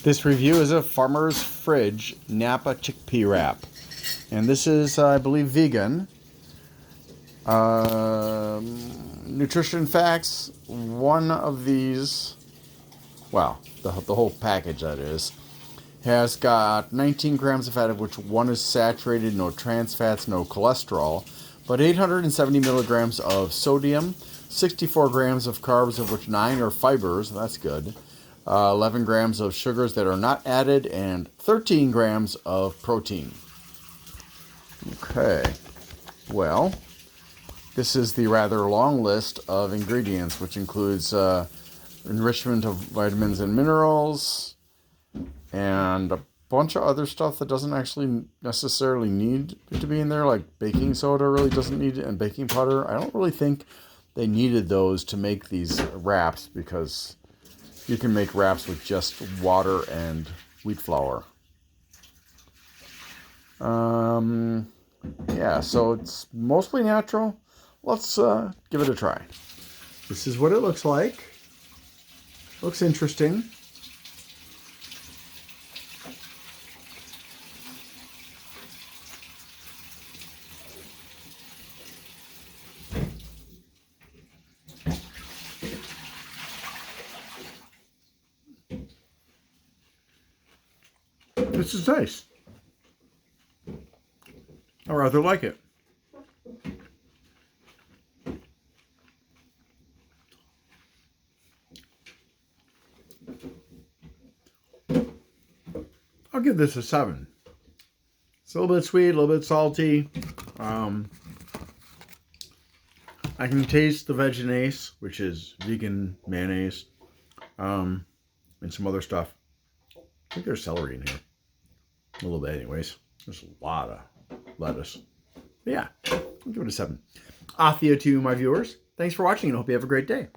This review is a Farmer's Fridge Napa chickpea wrap. And this is, I believe, vegan. Nutrition facts, one of these, well, the whole package that is, has got 19 grams of fat, of which one is saturated, no trans fats, no cholesterol, but 870 milligrams of sodium, 64 grams of carbs, of which 9 are fibers, that's good, 11 grams of sugars that are not added, and 13 grams of protein. Okay, well, this is the rather long list of ingredients, which includes enrichment of vitamins and minerals, and a bunch of other stuff that doesn't actually necessarily need to be in there, like baking soda really doesn't need it, and baking powder. I don't really think they needed those to make these wraps, because you can make wraps with just water and wheat flour. Yeah, so it's mostly natural. Let's give it a try. This is what it looks like. Looks interesting. This is nice. I rather like it. I'll give this a 7. It's a little bit sweet, a little bit salty. I can taste the Vegenaise, which is vegan mayonnaise, and some other stuff. I think there's celery in here. A little bit anyways. There's a lot of lettuce. But yeah, I'll give it a 7. Off you to my viewers. Thanks for watching, and I hope you have a great day.